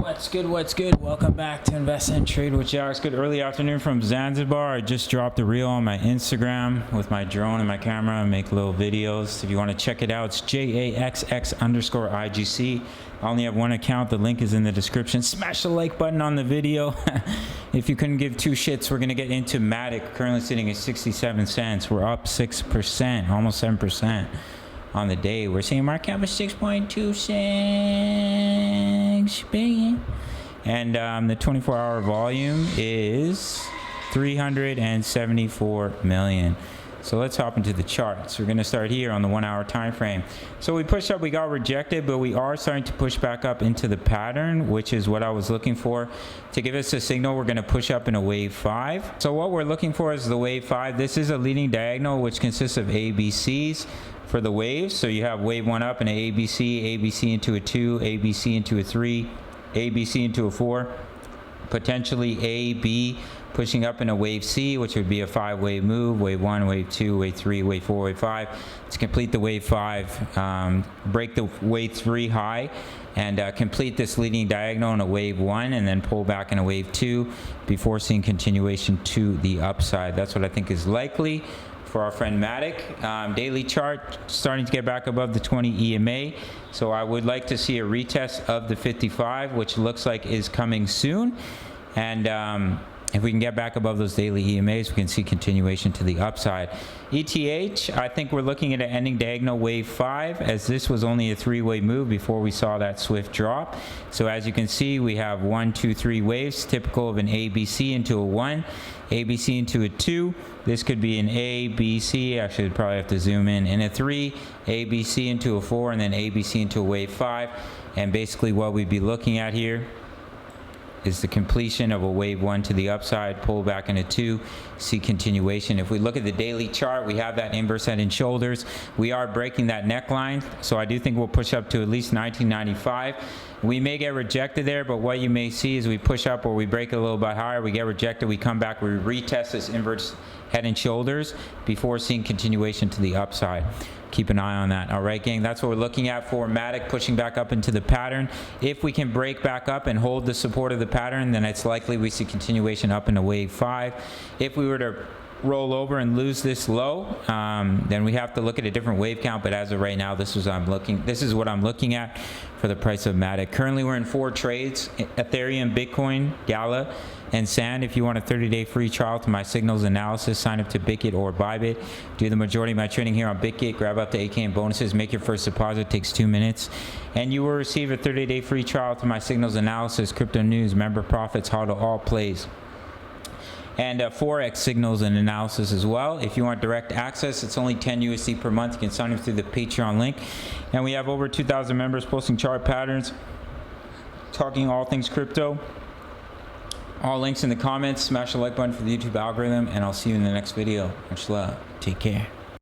What's good? What's good? Welcome back to Invest and Trade with Jax. Good early afternoon from Zanzibar. I just dropped a reel on my Instagram with my drone and my camera and make little videos. If you want to check it out, it's JAXX_IGC. I only have one account. The link is in the description. Smash the like button on the video. If you couldn't give two shits, we're going to get into Matic, currently sitting at 67 cents. We're up 6%, almost 7%. On the day, we're seeing market cap of 6.26 billion, and the 24-hour volume is 374 million. So let's hop into the charts. We're going to start here on the 1 hour time frame. So we pushed up, we got rejected, but we are starting to push back up into the pattern, which is what I was looking for. To give us a signal, we're going to push up in a wave 5. So what we're looking for is the wave 5. This is a leading diagonal, which consists of ABCs for the waves. So you have wave 1 up in an ABC, ABC into a 2, ABC into a 3, ABC into a 4, potentially A, B, pushing up in a wave C, which would be a 5-wave move, wave 1, wave 2, wave 3, wave 4, wave 5. To complete the wave 5, break the wave 3 high and complete this leading diagonal in a wave 1 and then pull back in a wave 2 before seeing continuation to the upside. That's what I think is likely for our friend Matic. Daily chart starting to get back above the 20 EMA. So I would like to see a retest of the 55, which looks like is coming soon. And if we can get back above those daily EMAs, we can see continuation to the upside. ETH, I think we're looking at an ending diagonal wave 5, as this was only a 3-way move before we saw that swift drop. So as you can see, we have 1, 2, 3 waves, typical of an ABC into a 1, ABC into a 2. This could be an A, B, C. Actually, I'd probably have to zoom in a 3, ABC into a 4, and then ABC into a wave 5. And basically what we'd be looking at here is the completion of a wave 1 to the upside, pull back into 2, see continuation. If we look at the daily chart, we have that inverse head and shoulders. We are breaking that neckline, so I do think we'll push up to at least 1995. We may get rejected there, but what you may see is we push up or we break a little bit higher, we get rejected, we come back, we retest this inverse head and shoulders before seeing continuation to the upside. Keep an eye on that. All right, gang, that's what we're looking at for Matic, pushing back up into the pattern. If we can break back up and hold the support of the pattern, then it's likely we see continuation up into wave 5. If we were to roll over and lose this low, then we have to look at a different wave count. But as of right now, this is what I'm looking at for the price of Matic. Currently, we're in 4 trades: Ethereum, Bitcoin, Gala, and Sand. If you want a 30-day free trial to my signals analysis, sign up to Bitget or Bybit. Do the majority of my trading here on Bitget. Grab up to 8K in bonuses. Make your first deposit. Takes 2 minutes. And you will receive a 30-day free trial to my signals analysis, crypto news, member profits, how to all plays, and Forex signals and analysis as well. If you want direct access, it's only 10 USD per month. You can sign up through the Patreon link. And we have over 2,000 members posting chart patterns, talking all things crypto. All links in the comments. Smash the like button for the YouTube algorithm, and I'll see you in the next video. Much love. Take care.